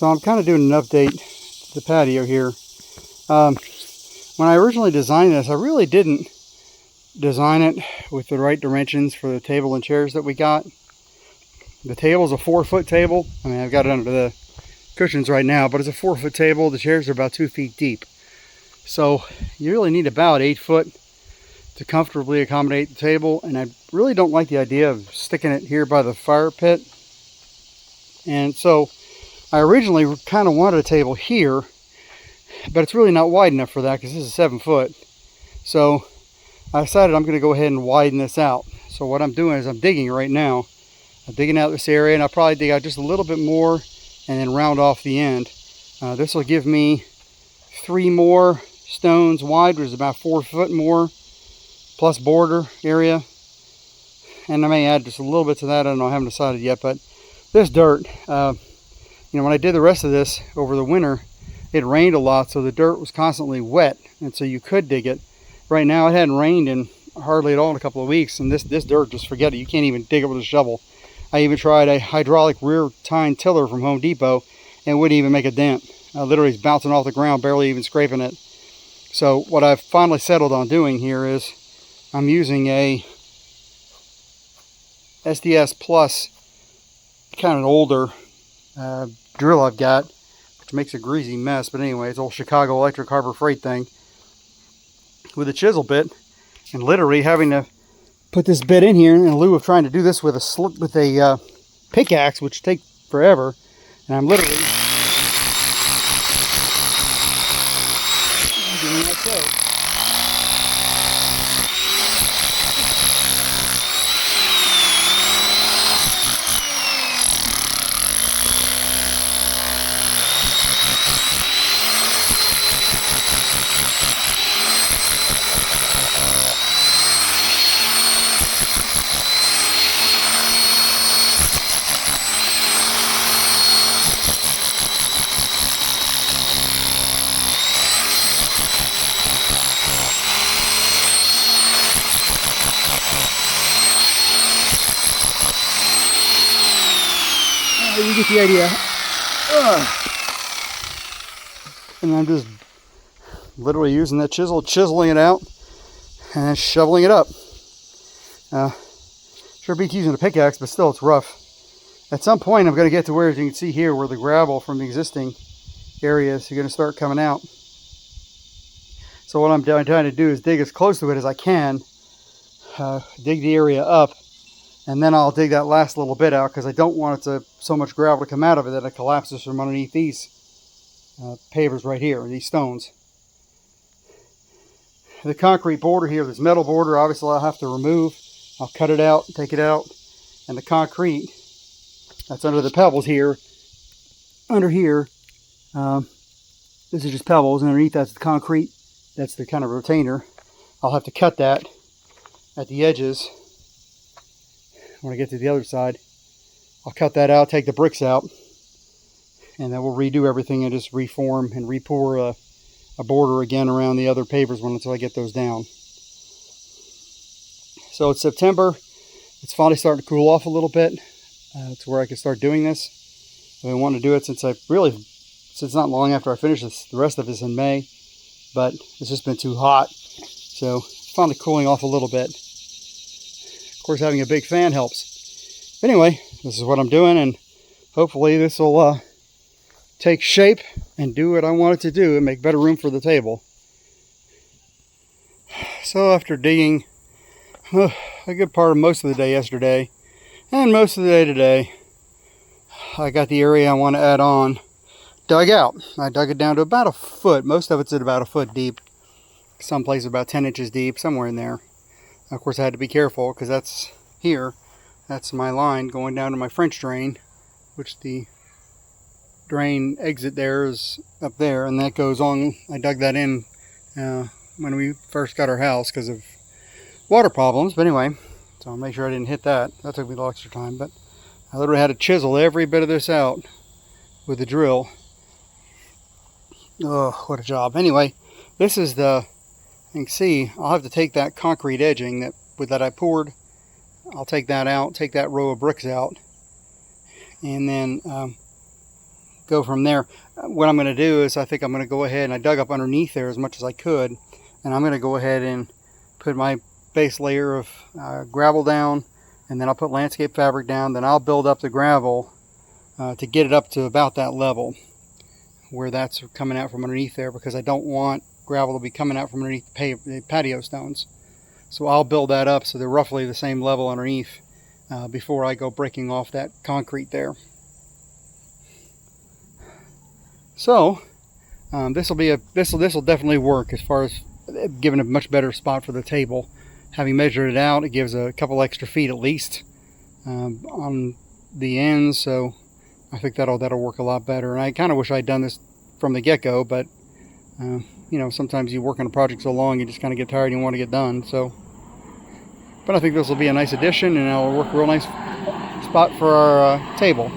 So I'm kind of doing an update to the patio here. When I originally designed this, I really didn't design it with the right dimensions for the table and chairs that we got. The table's a 4-foot table. I mean, I've got it under the cushions right now, but it's a 4-foot table. The chairs are about 2 feet deep. So you really need about 8 foot to comfortably accommodate the table. And I really don't like the idea of sticking it here by the fire pit. And so I originally kind of wanted a table here, but it's really not wide enough for that because this is 7 foot. So I decided I'm going to go ahead and widen this out. So what I'm doing is I'm digging right now. I'm digging out this area, and I'll probably dig out just a little bit more and then round off the end. This will give me 3 more stones wide, which is about 4 foot more, plus border area. And I may add just a little bit to that. I don't know, I haven't decided yet. But this dirt, you know, when I did the rest of this over the winter, it rained a lot, so the dirt was constantly wet, and so you could dig it. Right now, it hadn't rained in hardly at all in a couple of weeks, and this dirt, just forget it. You can't even dig it with a shovel. I even tried a hydraulic rear tine tiller from Home Depot, and it wouldn't even make a dent. Literally, it's bouncing off the ground, barely even scraping it. So what I've finally settled on doing here is I'm using a SDS Plus, kind of an older drill I've got, which makes a greasy mess. But anyway, it's old Chicago Electric Harbor Freight thing with a chisel bit, and literally having to put this bit in here in lieu of trying to do this with a pickaxe, which take forever. And I'm literally doing like so. You get the idea. And I'm just literally using that chisel, chiseling it out, and then shoveling it up. Sure beats using a pickaxe, but still it's rough. At some point I'm going to get to where, as you can see here, where the gravel from the existing areas are going to start coming out. So what I'm trying to do is dig as close to it as I can, dig the area up, and then I'll dig that last little bit out, because I don't want it to so much gravel to come out of it that it collapses from underneath these pavers right here, these stones. The concrete border here, this metal border, obviously I'll have to remove. I'll cut it out, take it out, and the concrete that's under the pebbles here, under here, this is just pebbles, and underneath that's the concrete. That's the kind of retainer. I'll have to cut that at the edges. When I get to the other side, I'll cut that out, take the bricks out, and then we'll redo everything and just reform and re-pour a border again around the other pavers until I get those down. So it's September. It's finally starting to cool off a little bit to where I can start doing this. I've been wanting to do it since not long after I finish this. The rest of this in May, but it's just been too hot. So it's finally cooling off a little bit. Of course, having a big fan helps. Anyway, this is what I'm doing, and hopefully this will take shape and do what I want it to do and make better room for the table. So after digging a good part of most of the day yesterday and most of the day today, I got the area I want to add on dug out. I dug it down to about a foot. Most of it's at about a foot deep. Some places about 10 inches deep, somewhere in there. Of course, I had to be careful because that's here. That's my line going down to my French drain, which the drain exit there is up there, and that goes on. I dug that in when we first got our house because of water problems. But anyway, so I'll make sure I didn't hit that. That took me a little extra time, but I literally had to chisel every bit of this out with the drill. Oh, what a job. Anyway, this is the, you can see, I'll have to take that concrete edging that I poured. I'll take that out, take that row of bricks out, and then go from there. What I'm going to do is I think I'm going to go ahead, and I dug up underneath there as much as I could, and I'm going to go ahead and put my base layer of gravel down, and then I'll put landscape fabric down, then I'll build up the gravel to get it up to about that level where that's coming out from underneath there, because I don't want gravel to be coming out from underneath the patio stones. So I'll build that up so they're roughly the same level underneath before I go breaking off that concrete there. So this will definitely work as far as giving a much better spot for the table. Having measured it out, it gives a couple extra feet at least on the ends, so I think that'll work a lot better. And I kind of wish I'd done this from the get-go, but you know, sometimes you work on a project so long you just kind of get tired and you want to get done. So, but I think this will be a nice addition, and it'll work a real nice spot for our table.